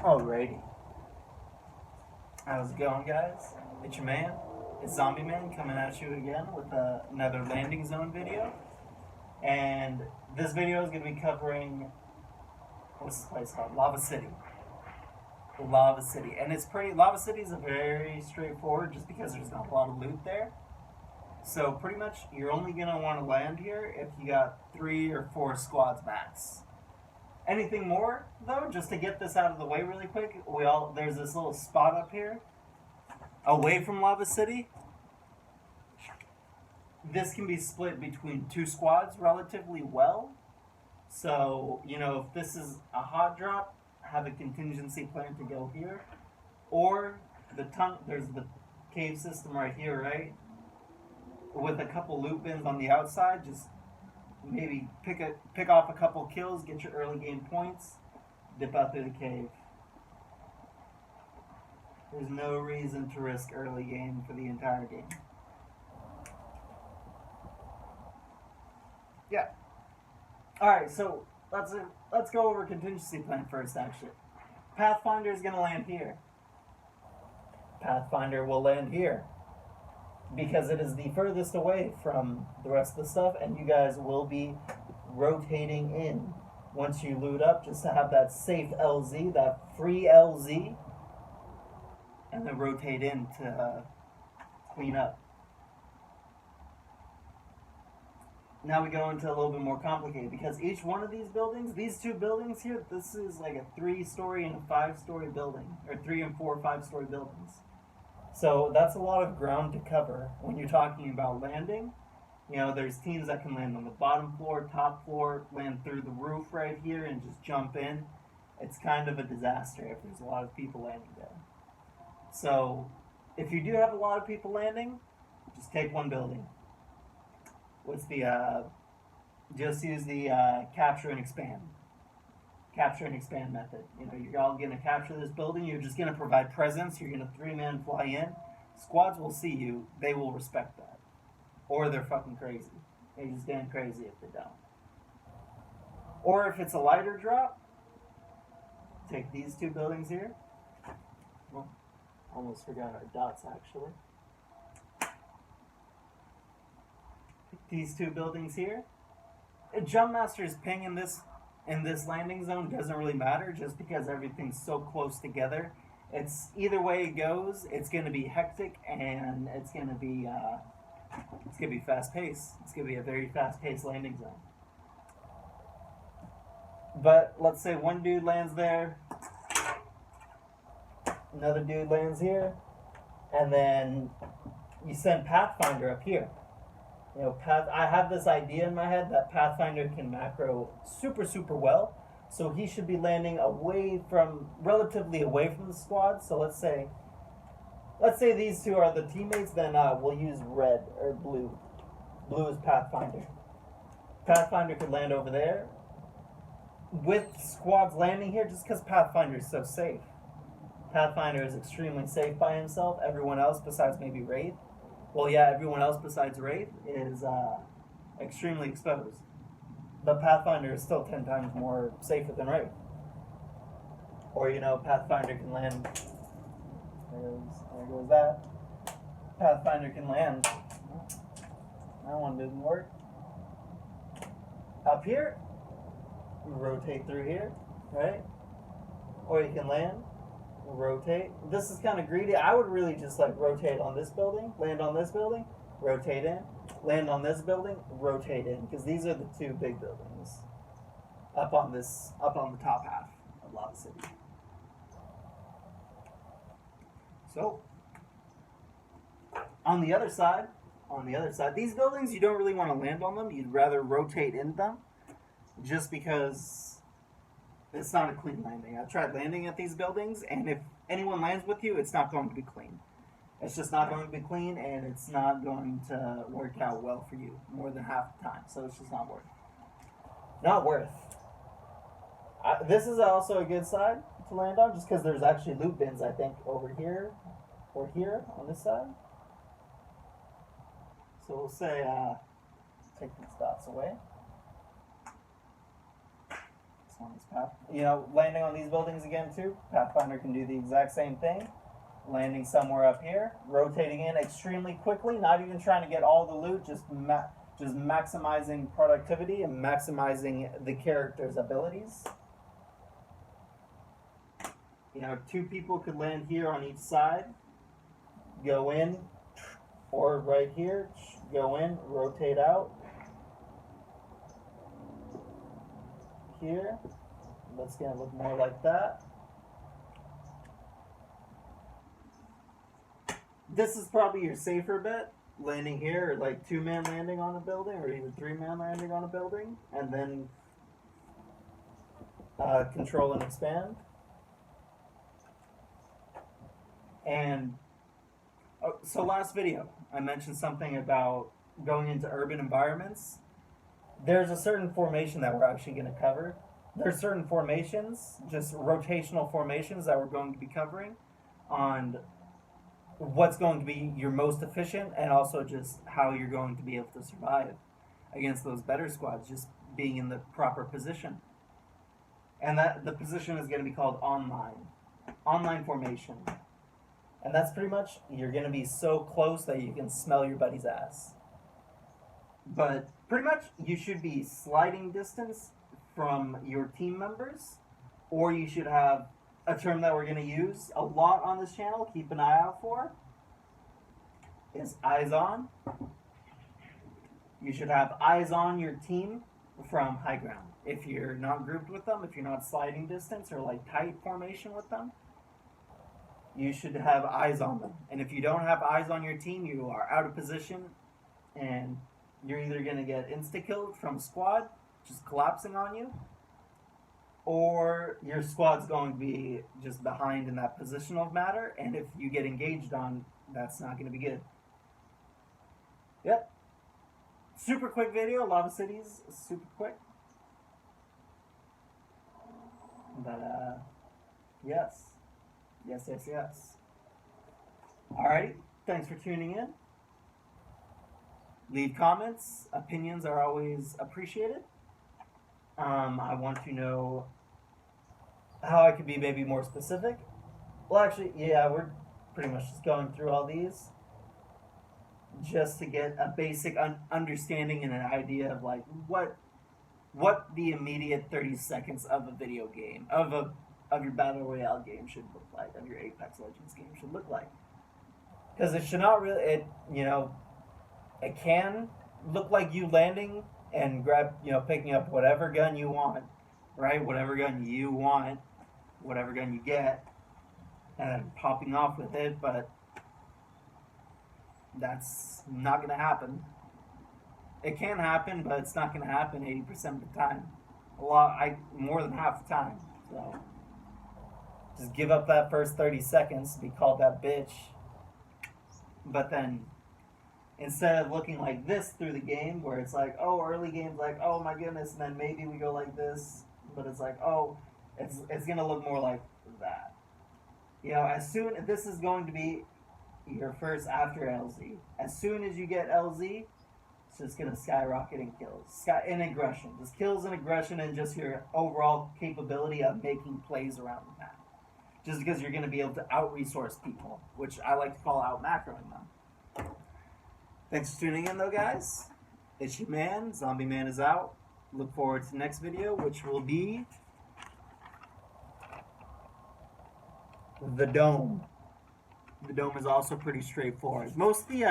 Alrighty. How's it going, guys? It's your man. It's Zombie Man coming at you again with another landing zone video. And this video is going to be covering, what's this place called? Lava City. Lava City. And Lava City is very straightforward just because there's not a lot of loot there. So pretty much you're only going to want to land here if you got 3 or 4 squads max. Anything more, though, just to get this out of the way really quick, there's this little spot up here, away from Lava City. This can be split between 2 squads relatively well. So, if this is a hot drop, have a contingency plan to go here. Or, there's the cave system right here, right? With a couple loot bins on the outside, just maybe pick off a couple kills, get your early game points, dip out through the cave. There's no reason to risk early game for the entire game. Yeah. Alright, so let's go over contingency plan first, actually. Pathfinder is going to land here. Pathfinder will land here, because it is the furthest away from the rest of the stuff, and you guys will be rotating in once you loot up, just to have that safe LZ, that free LZ, and then rotate in to clean up. Now we go into a little bit more complicated, because each one of these buildings, these 2 buildings here, this is like a 3-story and a 5-story building, or 3 and 4 5-story buildings. So that's a lot of ground to cover when you're talking about landing. There's teams that can land on the bottom floor, top floor, land through the roof right here and just jump in. It's kind of a disaster if there's a lot of people landing there. So if you do have a lot of people landing, just take one building. Just use the capture and expand. Capture and expand method. You're all going to capture this building. You're just going to provide presence. You're going to 3-man fly in. Squads will see you. They will respect that. Or they're fucking crazy. They're just damn crazy if they don't. Or if it's a lighter drop, take these 2 buildings here. Well, almost forgot our dots, actually. Pick these 2 buildings here. Jumpmaster's ping in this landing zone doesn't really matter, just because everything's so close together. It's either way it goes, it's going to be hectic, and it's going to be fast paced. It's going to be a very fast paced landing zone. But let's say one dude lands there, another dude lands here, and then you send Pathfinder up here. I have this idea in my head that Pathfinder can macro super, super well. So he should be landing relatively away from the squad. So let's say these 2 are the teammates, then we'll use red or blue. Blue is Pathfinder. Pathfinder could land over there with squads landing here, just because Pathfinder is so safe. Pathfinder is extremely safe by himself. Everyone else, besides maybe Wraith, everyone else besides Wraith is extremely exposed. But Pathfinder is still 10 times more safer than Wraith. Or, Pathfinder can land. There goes that. Pathfinder can land. That one didn't work. Up here, rotate through here, right? Or you can land. Rotate. This is kind of greedy. I would really just rotate on this building, land on this building, rotate in, land on this building, rotate in, because these are the 2 big buildings up on the top half of Lava City. So on the other side, these buildings, you don't really want to land on them. You'd rather rotate in them, just because it's not a clean landing. I've tried landing at these buildings, and if anyone lands with you, it's not going to be clean. It's just not going to be clean, and it's not going to work out well for you more than half the time. So it's just not worth. This is also a good side to land on, just because there's actually loot bins, I think, over here or here on this side. So we'll say, take these dots away. one is landing on these buildings again too. Pathfinder can do the exact same thing. Landing somewhere up here, rotating in extremely quickly, not even trying to get all the loot, just maximizing productivity and maximizing the character's abilities. 2 people could land here on each side, go in, or right here, go in, rotate out. Here, that's going to look more like that. This is probably your safer bet, landing here, or like 2-man landing on a building, or even 3-man landing on a building, and then control and expand. And so last video, I mentioned something about going into urban environments. There's a certain formation that we're actually going to cover. There's certain formations, just rotational formations, that we're going to be covering on what's going to be your most efficient, and also just how you're going to be able to survive against those better squads, just being in the proper position. And that the position is going to be called online formation. And that's pretty much, you're going to be so close that you can smell your buddy's ass. But pretty much you should be sliding distance from your team members, or you should have a term that we're going to use a lot on this channel, keep an eye out for, is eyes on. You should have eyes on your team from high ground. If you're not grouped with them, if you're not sliding distance or like tight formation with them, you should have eyes on them. And if you don't have eyes on your team, you are out of position, and you're either going to get insta-killed from a squad just collapsing on you, or your squad's going to be just behind in that positional matter, and if you get engaged on, that's not going to be good. Yep. Super quick video, Lava Cities, super quick. But, yes. Yes. Alrighty, thanks for tuning in. Leave comments. Opinions are always appreciated. I want to know how I could be maybe more specific. Well, actually, yeah, we're pretty much just going through all these just to get a basic understanding and an idea of like what the immediate 30 seconds of a video game, of your Battle Royale game should look like, of your Apex Legends game should look like. Because it should not really, it can look like you landing and picking up whatever gun you want, right? Whatever gun you want, whatever gun you get, and then popping off with it, but that's not going to happen. It can happen, but it's not going to happen 80% of the time. More than half the time. So just give up that first 30 seconds, be called that bitch. But then, instead of looking like this through the game, where it's like, oh, early game's like, oh my goodness, and then maybe we go like this, but it's like, oh, it's going to look more like that. This is going to be your first after LZ. As soon as you get LZ, it's just going to skyrocket in kills. In aggression. Just kills and aggression, and just your overall capability of making plays around the map. Just because you're going to be able to out-resource people, which I like to call out-macroing them. Thanks for tuning in, though, guys. It's your man. Zombie Man is out. Look forward to the next video, which will be the Dome. The Dome is also pretty straightforward. Most of the,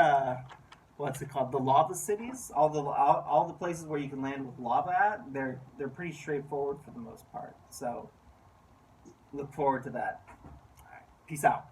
the lava cities, all the places where you can land with lava at, they're pretty straightforward for the most part. So, look forward to that. All right. Peace out.